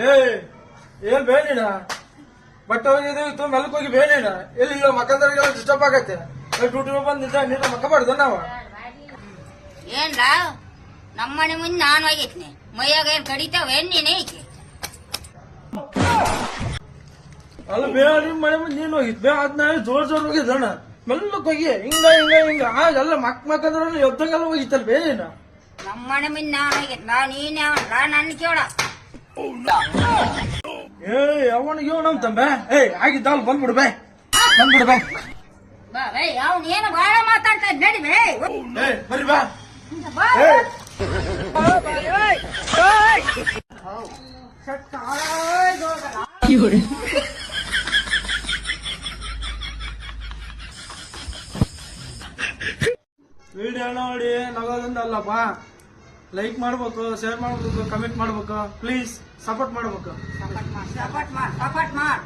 ಏ ಏನ್ ಬೇಡ ಬಟ್ಟೆ ಹೋಗಿದ್ದು ಮೆಲ್ಕ್ ಹೋಗಿ ಬೇಡ ಎಲ್ಲಿ ಇಲ್ಲ ಮಕ್ಕಂದ್ರಿಗೆಲ್ಲ ಡಿಸ್ಟರ್ಬ್ ಆಗತ್ತೆ ಡ್ಯೂಟಿ ಬಂದ್ ನಿಂತ ಮಕ್ಕ ಬಾರ್ದು ನಾವ ಏನ್ಲ ನಮ್ಮನೆ ಮುಂದೆ ನಾನು ಹೋಗಿದ್ನಿ ಮೈಯಾಗ ಏನ್ ಕಡಿತಾವ ನೀನೇ ಈಕೆ ಅದು ಬೇಡ ನಿಮ್ ಮನೆ ಮುಂದೆ ನೀನ್ ಹೋಗಿದ್ ಬೇ ಅದ್ನ ಜೋರ್ ಜೋರ್ ಹೋಗಿದ್ದಣ್ಣ ಮೆಲ್ಲಕ್ ಹೋಗಿ ಹಿಂಗ ಹಿಂಗ ಹಿಂಗ ಎಲ್ಲ ಮಕ್ಕಂದ್ರ ಎದ್ದಂಗೆಲ್ಲ ಹೋಗಿತ್ತಲ್ ಬೇಡ ನಮ್ಮನೆ ಮುಂದೆ ನಾನು ಹೋಗಿದ್ನ ನೀನೇ ಅವನ್ಲ ನನ್ ಕೇಳ ಏ ಅವನಿಗೆ ನಮ್ ತಂಬೆ ಏಯ್ ಆಗಿದ್ದಾಲ್ ಬಂದ್ಬಿಡು ಬೇ ಬಾ ಬೇ ಅವ್ನು ಏನು ಬಾಳ ಮಾತಾಡ್ತಾ ಇದ್ ನಡಿ ಬೇ ಏ ಬರ್ರಿ ಬಾ ಬಾ ವಿಡಿಯೋ ನೋಡಿ ನಗೋದೊಂದಲ್ಲಪ್ಪ ಲೈಕ್ ಮಾಡ್ಬೇಕು ಶೇರ್ ಮಾಡ್ಬೇಕು ಕಮೆಂಟ್ ಮಾಡ್ಬೇಕು ಪ್ಲೀಸ್ ಸಪೋರ್ಟ್ ಮಾಡ್ಬೇಕು ಸಪೋರ್ಟ್ ಮಾಡ್